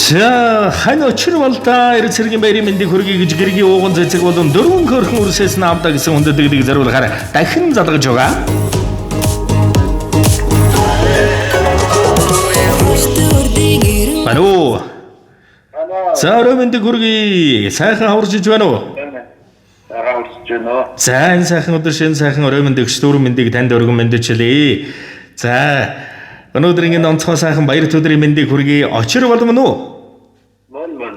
자, 한 어치르발다 이렇게 저렇게 매리면데 그렇게 그렇게 오건 저책 보던 더러운 거큰 우르세스 나옵다 기서 혼자 되게 저러고 가라 다 힘자다가 저가 바로 자, 그러면데 그렇게 사이хан 하우르지 주하노 자, энэ сайхан өдөр шинэ сайхан ороймонд өгч дөрөвмөндийг танд өргөн мэдчихлээ. За, өнөөдөр ингэ онцгой сайхан баяр төдрийн мэндийг хүргэе. Очир болмон уу?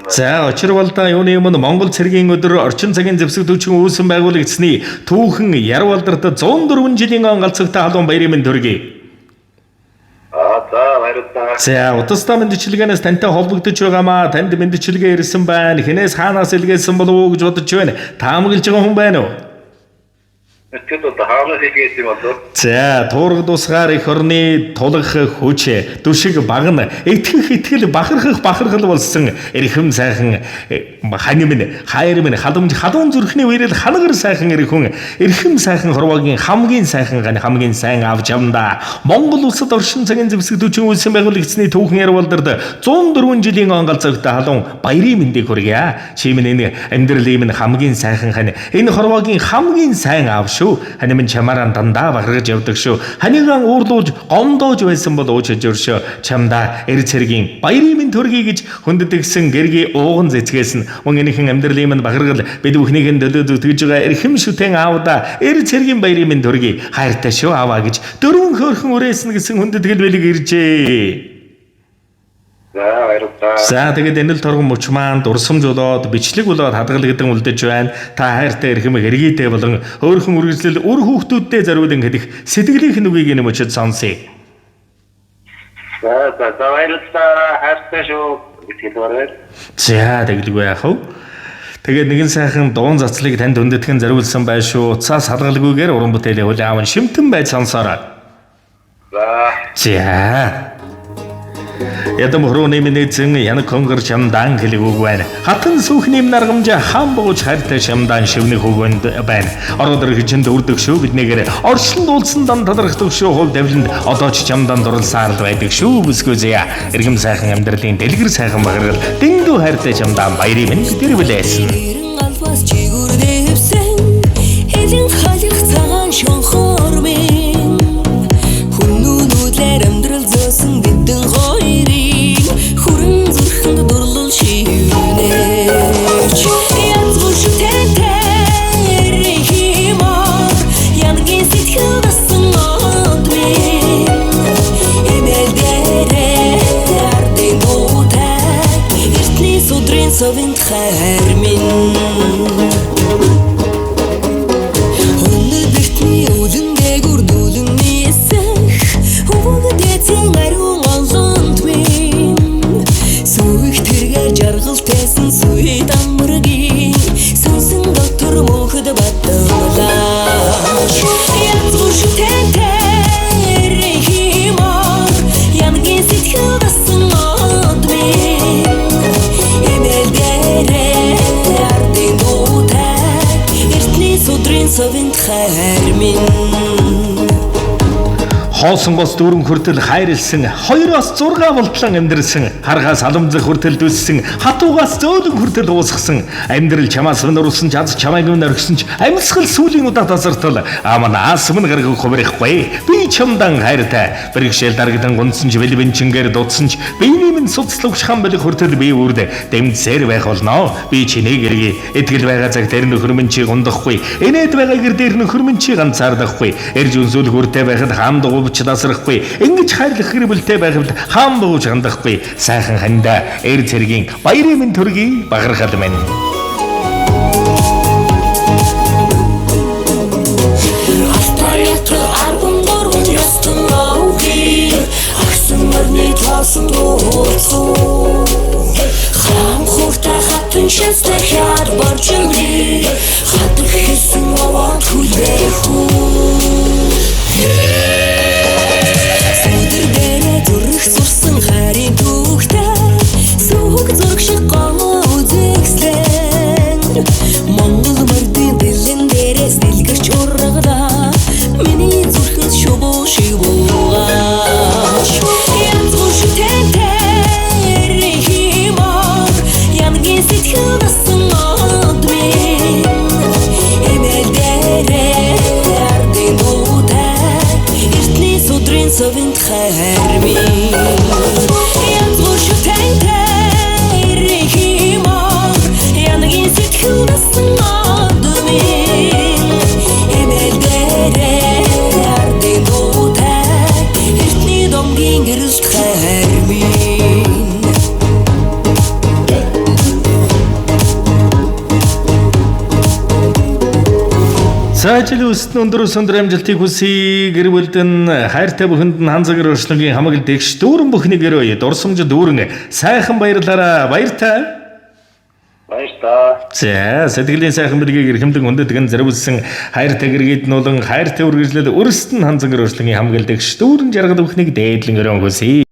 За, очир болдоо юуны өмнө Монгол цэргийн өдөр орчин цагийн зэвсэг төвчгийн үүсгэн байгуулагдсны түүхэн Ярвалдарт 104 жилийн он галцагтай халуун баярын мэнд хүргэе. За, удаа мэдчилгээнээс тантай холбогдож байгаамаа. Танд мэдчилгээ ирсэн байна. Хинээс хаанаас илгээсэн болов уу гэж бодож байна. Таамаглаж байгаа хүн байна уу? За, туураг дусгаар их орны тулах хүч дүшиг багна итгэл бахархал болсон эрхэм сайхан ханим хайр минь халуун зүрхний үерэл ханагар сайхан эрхэм сайхан хорвогийн хамгийн сайн авч явна. Монгол улсад оршин цагийн зэвсэг төвчийн үйлсэн байгуулагдсны түүхэн Ярвалдарт 104 жилийн он галзагтай халуун баярын мэндийг хүргье. Чимэн энэ амьдралын минь хамгийн сайхан хань энэ хорвогийн хамгийн сайн аав Хани минь чамаараа дандаа багаргаж явдаг шүү. Ханигаан уурлуулж гомдоож байсан бол уучиж өршөө. Чамдаа эр цэргийн баярын минь төргий гэж хүндэтгсэн гэргийн ууган зэцгээс нь мөнгөнийхэн амьдралын минь багаргал бид бүхнийг нь төлөвлөж байгаа эрхэм шүтэн аавда эр цэргийн баярын минь төргий хайртай шүү аваа гэж дөрвөн хөөрхөн үрээсэн гэсэн хүндэтгэл бэлэг иржээ. За, тэгээд энэ л торгон мөч маань дурсамжуулаад бичлэг болоод хадгалагдсан үлдэж байна. Та хайртай эрхэм хэрэгийтэй болон өөрхөн үргэлжлэл үр хүүхдүүдтэй зориулан хэлэх сэтгэлийнх нь үгийг нэмж сонсъё. За, хайртай шүү гэж хэлвэрээ. За, тэгэлгүй яах вэ? Тэгээд нэгэн сайхан дуун цацлыг танд өндөдгөн зориулсан байх шүү. Цаас салгалгүйгээр уран бүтээлийн хүлээн аван шимтэн байж сонсоорой. За. Ядам хөрөөний минэзэн янаг конгор чамдан хэлэг үг байна. Хатан сүхний наргамжа хаан бууж хайртай чамдан шивнэх үгэнд байна. Ороод иргэжинд өрдөг шүү биднийгээр оршлон дуулсан дан талархдаг шүү хов давлинд одоо ч чамдан дурлсаар л байдаг шүү бүсгүйзээ. Иргэм сайхан амьдралын дэлгэр сайхан багаргал дэндүү хайртай чамдан баярын минь тэр билээсэн. Совент хайрмин Өнөдөртний үлэндээ гүрдүүлэн нисэх Хөвгдээцэн ариун олонд минь Сүйх тэргээр жаргалтайсан сүй дамргийн Сүнсэн доктор мөнхөд батталаач Янзгүр шүтэнтэй рейхимар Янгийн сэтгэл басан од минь Совент хайрмин Хоосон бос дүүрэн хүртэл хайрлсан 2-6 болтлон амьдрсан харгаас аламзах хүртэл дүссэн хатуугаас зөөлөн хүртэл уусгсан амьдрал чамаас нөрүүлсэн ч аз чамайг нөргсөн ч амьсгал сүлийн удаа тасартал амнаас мөн гаргах хөврэхгүй би чамдан хайртай бэрхшээл дарагдан гунсан ч бэлбэнчингээр дутсан ч биений минь суцлагшхан бэлэг хүртэл би үрдэ дэмцээр байх болно би чиний гэргий итгэл байгаа цаг дээр нөхөр минь чи гундахгүй энэд байгаа гэр дээр нөхөр минь чи ганцаардахгүй эрж үнсүүл хүртэй байхад хаамд тасрахгүй ингэж хайрлах хэрэгэлтэй байхад хаан бууж хандахгүй сайхан ханда эр цэргийн баярын минь төргий багархал минь хаан хуртай хатан шэстэй хяд барчилги хатан хэсэн аваад хүлээх Сурсан харин түүхтэй сүг зург шиг гоо үзэкслэн Монгол мордын дэлэн дээрээс дэлгэрч ургада миний зүрхэнд шубуу шиг цовын хайрмын янзгуур шүтэнтэй рихимор янагийн сэтгэл басан одурмын эмэлдэрэ ардын дуутай эртний домгийн гэрэлт хайрмын Сайжил өснө өндөр өндөр амжилтыг хүсье. Гэр бүлдэн хайртай бүхэнд нь ханзагэр өршлөгийн хамаг дэгш дүүрэн бүхний гэрөө дурсамж дүүрэн сайхан баярлаараа баяртай. Баярлалаа. За сэтгэлийн сайхан бэргийг эрхэмлэн хүндэтгэн зэрвэлсэн хайртай гэргийд нуулан хайртай үргэлжлэл өрсөлдөн ханзагэр өршлөгийн хамаг дэгш дүүрэн жаргал бүхнийг дээдлэн өрөн хүсье.